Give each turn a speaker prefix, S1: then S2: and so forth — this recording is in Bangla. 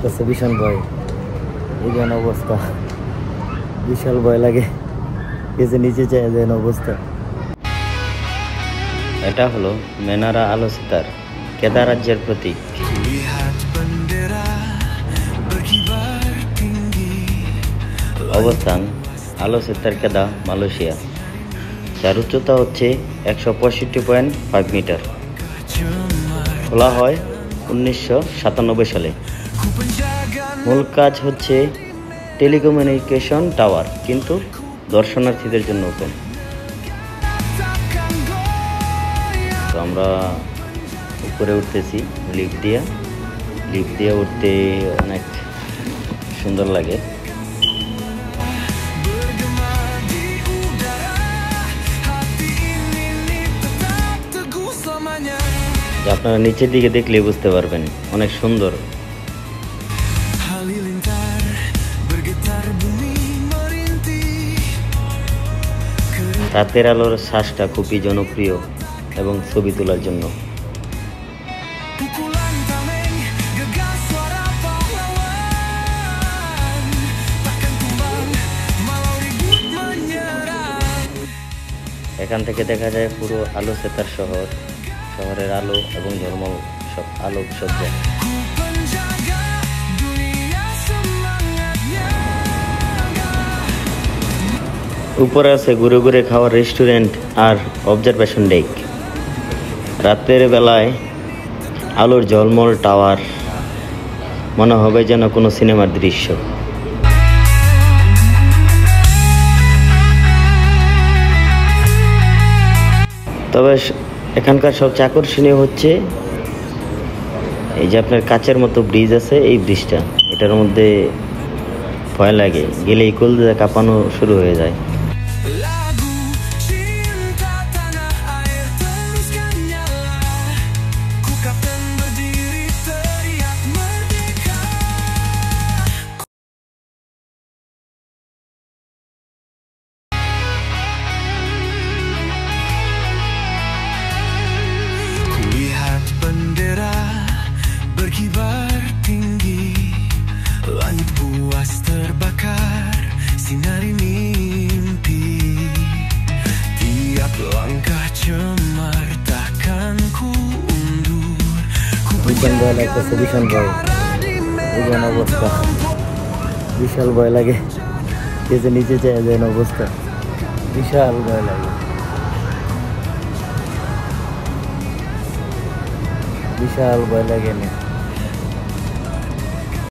S1: লাগতেছে, ভীষণ ভয়। এই যেন অবস্থা, বিশাল ভয় লাগে, কেসে নিচে চাই যেন অবস্থা। এটা হলো মেনারা আলো সিতার, কেদার রাজ্যের প্রতীক। অবস্থান আলো সিতার কেদা, মালয়েশিয়া। যার উচ্চতা হচ্ছে 165.5 মিটার। খোলা হয় 1997 সালে। মূল কাজ হচ্ছে টেলিকমিউনিকেশন টাওয়ার, কিন্তু দর্শনার্থীদের জন্য ওপেন। তো আমরা উপরে উঠতেছি লিফট দিয়ে উঠতে অনেক সুন্দর লাগে। আপনারা নিচের দিকে দেখলে বুঝতে পারবেন, অনেক সুন্দর। রাতের আলোর শ্বাসটা খুবই জনপ্রিয় এবং ছবি তোলার জন্য। এখান থেকে দেখা যায় পুরো আলো সিতার শহরের আলো এবং ঝলমল সব আলোকসজ্জা। উপরে আছে ঘুরে ঘুরে খাওয়ার রেস্টুরেন্ট আর অবজারভেশন ডেক। রাতের বেলায় আলোর ঝলমল টাওয়ার মনে হবে যেন কোনো সিনেমার দৃশ্য। তবে এখানকার সবচেয়ে আকর্ষণীয় হচ্ছে এই যে আপনার কাচের মতো ব্রিজ আছে, এই ব্রিজটা, এটার মধ্যে ভয় লাগে, গেলেই কলজা কাঁপানো শুরু হয়ে যায়।
S2: Bendera berkibar tinggi, langit puas terbakar, sinari mimpi. Tiap langkah cemar takkan ku undur.
S1: ভীষণ ভয় লাগতেছে, ভীষণ ভয়। এই যেন অবস্থা, বিশাল ভয় লাগে, কেসে নিচে চাই যেন অবস্থা, বিশাল ভয় লাগে, বিশাল ভয় লাগে না।